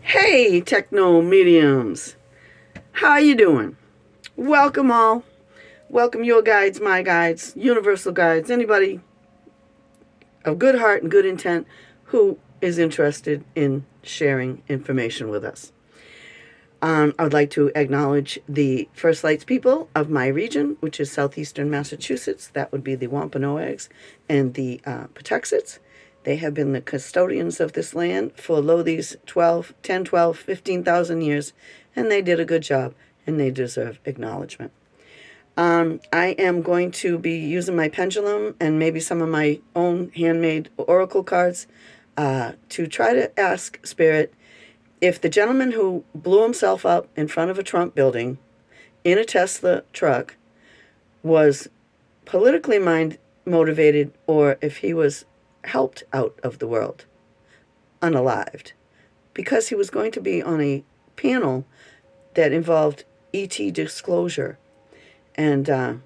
Hey, techno mediums. How you doing? Welcome all. Welcome your guides, my guides, universal guides, anybody of good heart and good intent who is interested in sharing information with us. I would like to acknowledge the First Lights people of my region, which is southeastern Massachusetts. That would be the Wampanoags and the Patuxets. They have been the custodians of this land for these 10, 12, 15,000 years, and they did a good job, and they deserve acknowledgement. I am going to be using my pendulum and maybe some of my own handmade oracle cards to try to ask Spirit if the gentleman who blew himself up in front of a Trump building in a Tesla truck was politically motivated or if he was helped out of the world, unalived, because he was going to be on a panel that involved ET disclosure. And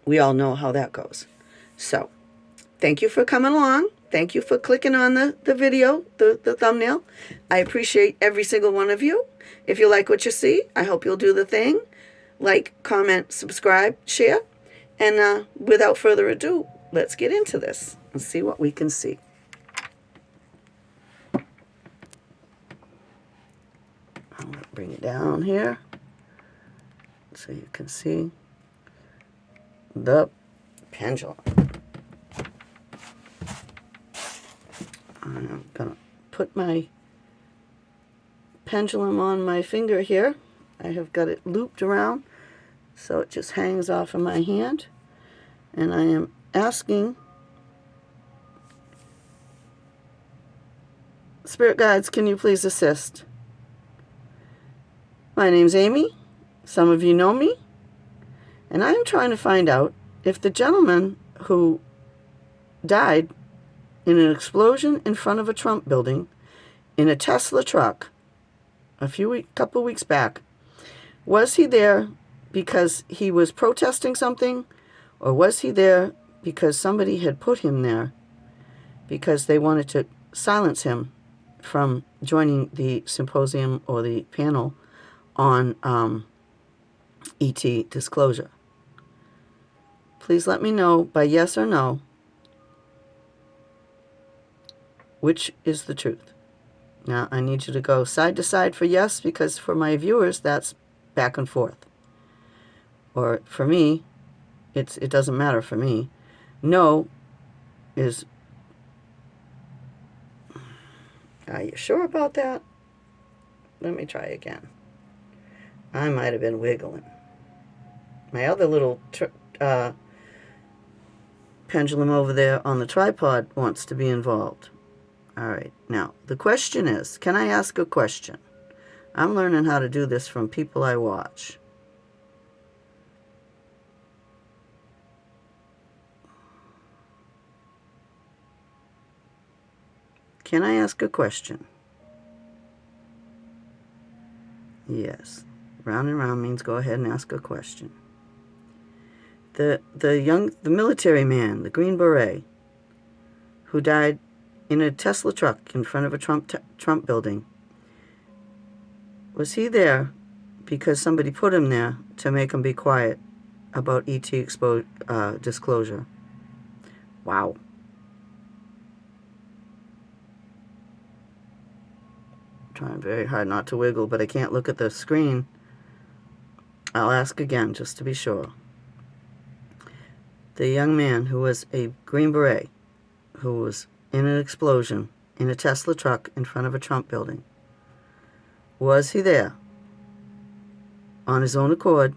we all know how that goes. So, thank you for coming along. Thank you for clicking on the video, the thumbnail. I appreciate every single one of you. If you like what you see, I hope you'll do the thing. Like, comment, subscribe, share. And without further ado, let's get into this and see what we can see. I'm going to bring it down here so you can see the pendulum. I'm going to put my pendulum on my finger here. I have got it looped around so it just hangs off of my hand. And I am asking Spirit Guides, can you please assist? My name's Amy. Some of you know me. And I am trying to find out if the gentleman who died in an explosion in front of a Trump building in a Tesla truck couple weeks back, was he there because he was protesting something, or was he there because somebody had put him there because they wanted to silence him from joining the symposium or the panel on ET disclosure? Please let me know by yes or no which is the truth. Now, I need you to go side to side for yes, because for my viewers, that's back and forth. Or for me, it doesn't matter for me. No is, are you sure about that? Let me try again. I might have been wiggling. My other little pendulum over there on the tripod wants to be involved. All right, now, the question is, can I ask a question? I'm learning how to do this from people I watch. Can I ask a question? Yes. Round and round means go ahead and ask a question. The military man, the Green Beret, who died in a Tesla truck in front of a Trump building, was he there because somebody put him there to make him be quiet about ET disclosure? Wow. I'm trying very hard not to wiggle, but I can't look at the screen. I'll ask again just to be sure. The young man who was a Green Beret, who was in an explosion in a Tesla truck in front of a Trump building, was he there on his own accord,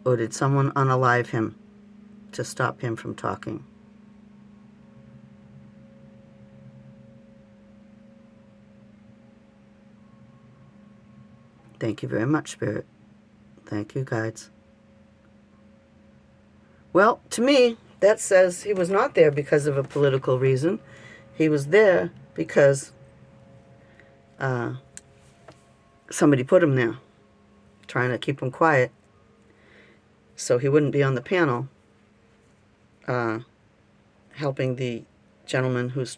or did someone unalive him to stop him from talking? Thank you very much, Spirit. Thank you, guides. Well, to me, that says he was not there because of a political reason. He was there because somebody put him there, trying to keep him quiet so he wouldn't be on the panel helping the gentleman who's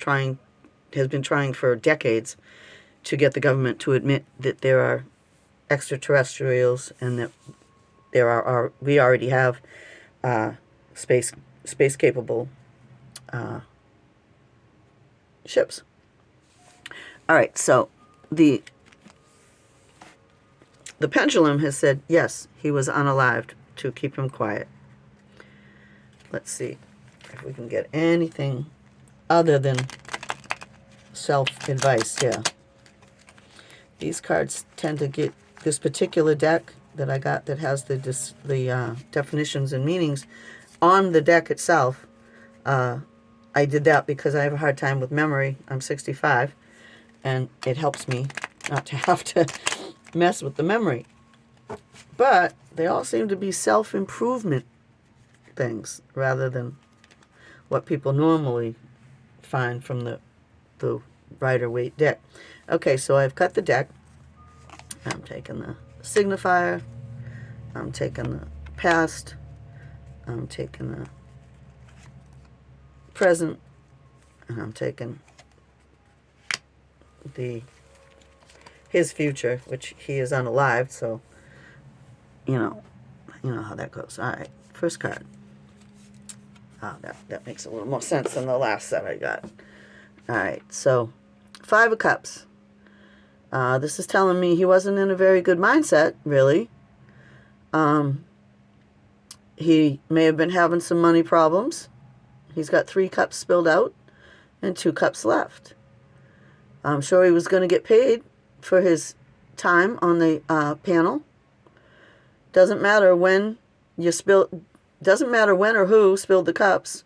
has been trying for decades to get the government to admit that there are extraterrestrials and that we already have space capable ships. All right, so the pendulum has said yes, he was unalived, to keep him quiet. Let's see if we can get anything other than self-advice here. These cards tend to get this particular deck that I got that has the definitions and meanings on the deck itself. I did that because I have a hard time with memory. I'm 65, and it helps me not to have to mess with the memory. But they all seem to be self-improvement things rather than what people normally find from the Rider-Waite deck. Okay, so I've cut the deck. I'm taking the signifier. I'm taking the past. I'm taking the present. And I'm taking his future, which he is unalived, so you know how that goes. All right, first card. Oh, that makes a little more sense than the last set I got. All right, so 5 of Cups. This is telling me he wasn't in a very good mindset, really. He may have been having some money problems. He's got 3 cups spilled out and 2 cups left. I'm sure he was going to get paid for his time on the panel. Doesn't matter when doesn't matter when or who spilled the cups.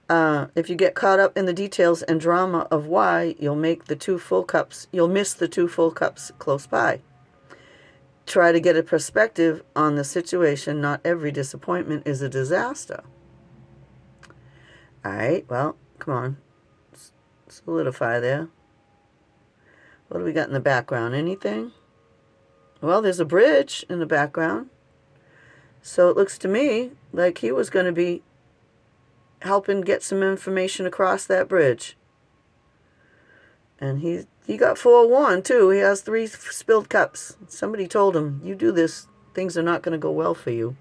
If you get caught up in the details and drama of why, you'll miss the 2 full cups close by. Try to get a perspective on the situation. Not every disappointment is a disaster. All right, well, come on. Solidify there. What do we got in the background? Anything? Well, there's a bridge in the background. So it looks to me like he was going to be helping get some information across that bridge. And he got forewarned, too. He has 3 spilled cups. Somebody told him, you do this, things are not going to go well for you.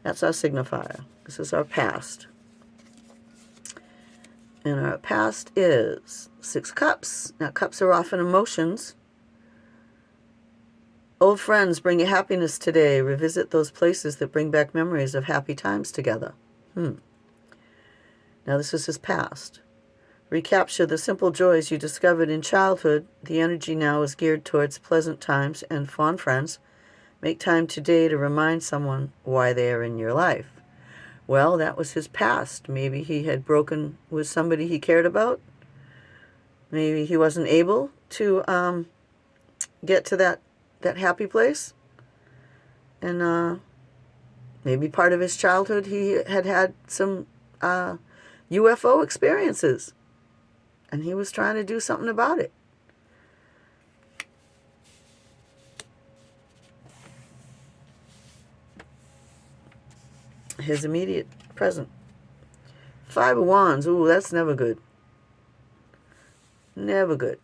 That's our signifier. This is our past. And our past is 6 cups. Now, cups are often emotions. Old friends bring you happiness today. Revisit those places that bring back memories of happy times together. Now, this is his past. Recapture the simple joys you discovered in childhood. The energy now is geared towards pleasant times and fond friends. Make time today to remind someone why they are in your life. Well, that was his past. Maybe he had broken with somebody he cared about. Maybe he wasn't able to get to that happy place. And maybe part of his childhood he had some UFO experiences. And he was trying to do something about it. His immediate present. 5 of Wands. Ooh, that's never good. Never good.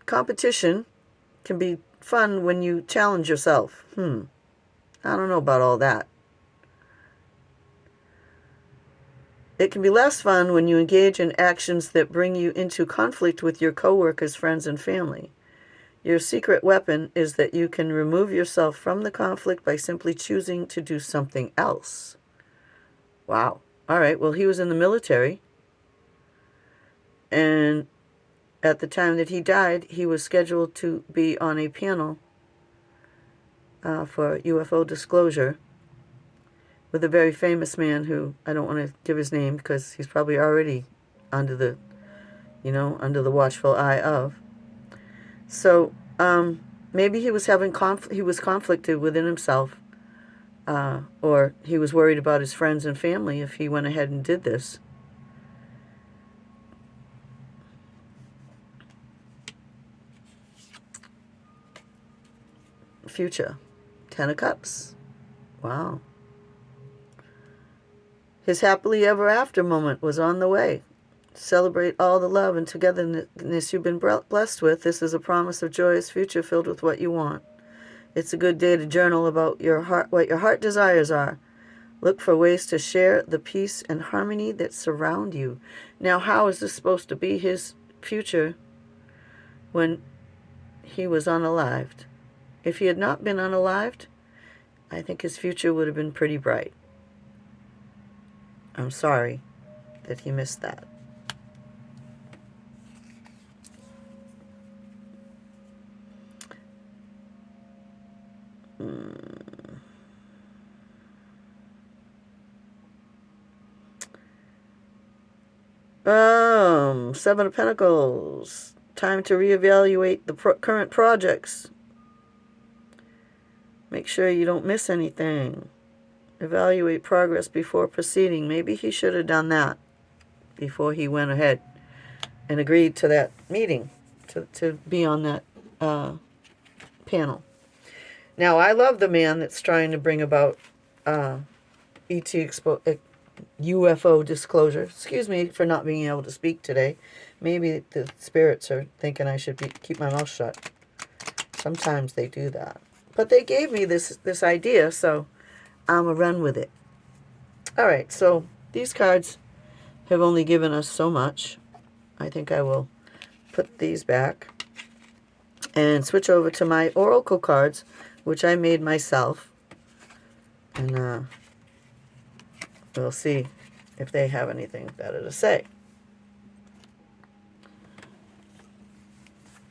Competition can be fun when you challenge yourself. I don't know about all that. It can be less fun when you engage in actions that bring you into conflict with your coworkers, friends, and family. Your secret weapon is that you can remove yourself from the conflict by simply choosing to do something else. Wow. All right, well, he was in the military. And at the time that he died, he was scheduled to be on a panel for UFO disclosure with a very famous man who, I don't want to give his name because he's probably already under the watchful eye of. So maybe he was conflicted within himself, or he was worried about his friends and family if he went ahead and did this. Future. 10 of Cups. Wow. His happily ever after moment was on the way. Celebrate all the love and togetherness you've been blessed with. This is a promise of joyous future filled with what you want. It's a good day to journal about your heart, what your heart desires are. Look for ways to share the peace and harmony that surround you. Now, how is this supposed to be his future when he was unalived? If he had not been unalived, I think his future would have been pretty bright. I'm sorry that he missed that. Seven of Pentacles. Time to reevaluate the current projects. Make sure you don't miss anything. Evaluate progress before proceeding. Maybe he should have done that before he went ahead and agreed to that meeting, to be on that panel. Now, I love the man that's trying to bring about UFO disclosure. Excuse me for not being able to speak today. Maybe the spirits are thinking I should keep my mouth shut. Sometimes they do that. But they gave me this idea, so I'm going to run with it. All right, so these cards have only given us so much. I think I will put these back and switch over to my oracle cards, which I made myself. And we'll see if they have anything better to say.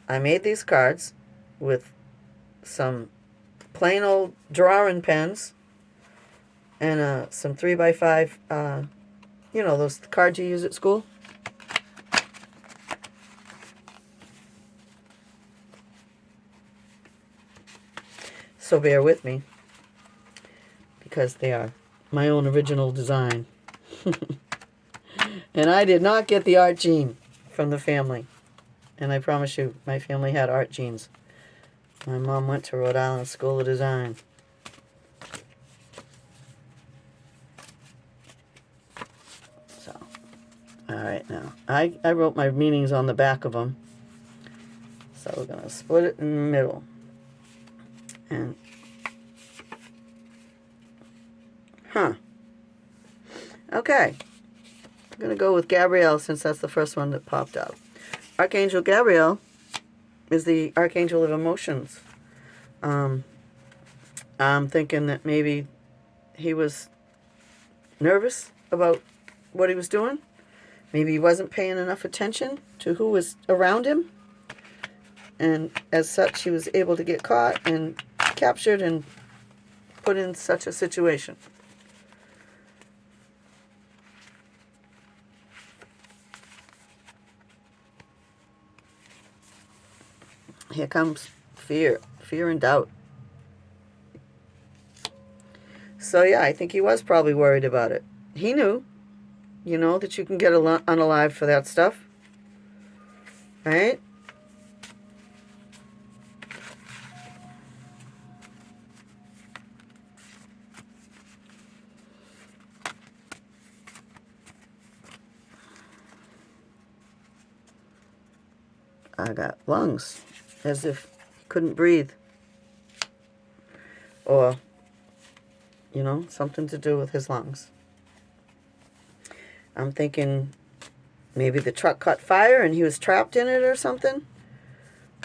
I made these cards with some plain old drawing pens and some 3x5, you know, those cards you use at school. So bear with me, because they are my own original design. And I did not get the art gene from the family. And I promise you, my family had art genes. My mom went to Rhode Island School of Design. So, all right, now, I wrote my meanings on the back of them. So we're going to split it in the middle. And, okay. I'm going to go with Gabrielle, since that's the first one that popped up. Archangel Gabriel is the archangel of emotions. I'm thinking that maybe he was nervous about what he was doing. Maybe he wasn't paying enough attention to who was around him. And as such, he was able to get caught and captured and put in such a situation. Here comes fear and doubt. So yeah, I think he was probably worried about it. He knew, you know, that you can get unalived for that stuff. Right? I got lungs, as if he couldn't breathe. Or, you know, something to do with his lungs. I'm thinking maybe the truck caught fire and he was trapped in it or something.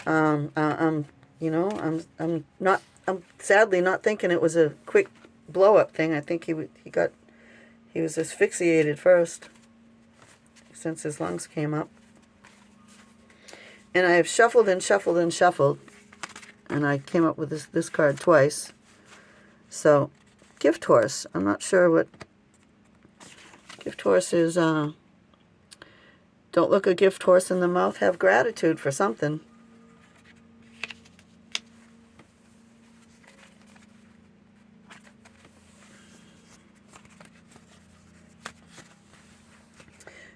I'm sadly not thinking it was a quick blow up thing. I think he was asphyxiated first, since his lungs came up. And I have shuffled and shuffled and shuffled, and I came up with this card twice. So, gift horse. I'm not sure what gift horse is. Don't look a gift horse in the mouth. Have gratitude for something.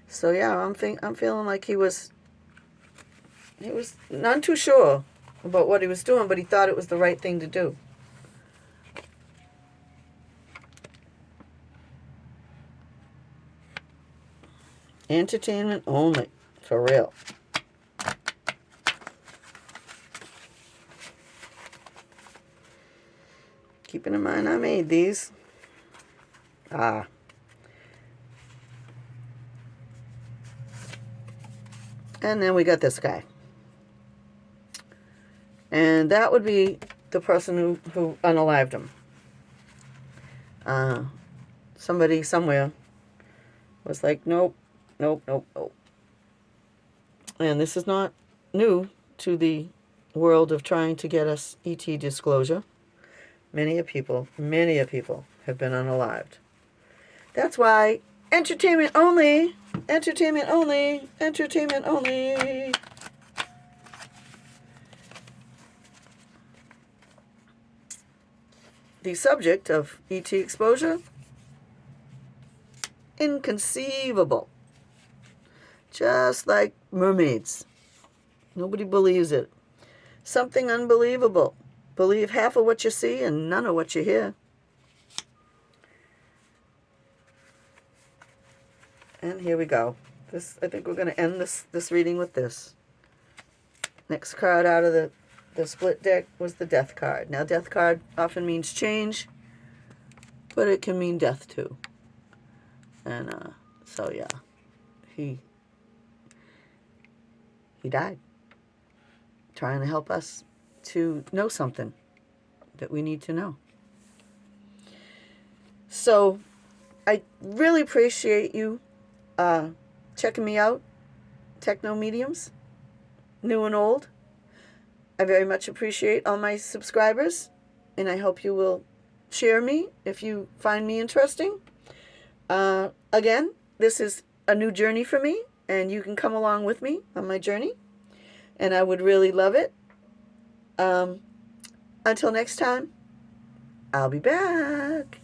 So yeah, I'm feeling like he was not too sure about what he was doing, but he thought it was the right thing to do. Entertainment only. For real. Keeping in mind I made these. And then we got this guy. And that would be the person who unalived him. Somebody somewhere was like, nope, nope, nope, nope. And this is not new to the world of trying to get us ET disclosure. Many people have been unalived. That's why entertainment only, entertainment only, entertainment only. The subject of ET exposure, inconceivable. Just like mermaids. Nobody believes it. Something unbelievable. Believe half of what you see and none of what you hear. And here we go. I think we're going to end this reading with this. Next card out of the split deck was the death card. Now, death card often means change, but it can mean death too. And so yeah, he died trying to help us to know something that we need to know. So I really appreciate you checking me out, Techno Mediums, new and old. I very much appreciate all my subscribers, and I hope you will share me if you find me interesting. Again, this is a new journey for me, and you can come along with me on my journey, and I would really love it. Until next time, I'll be back.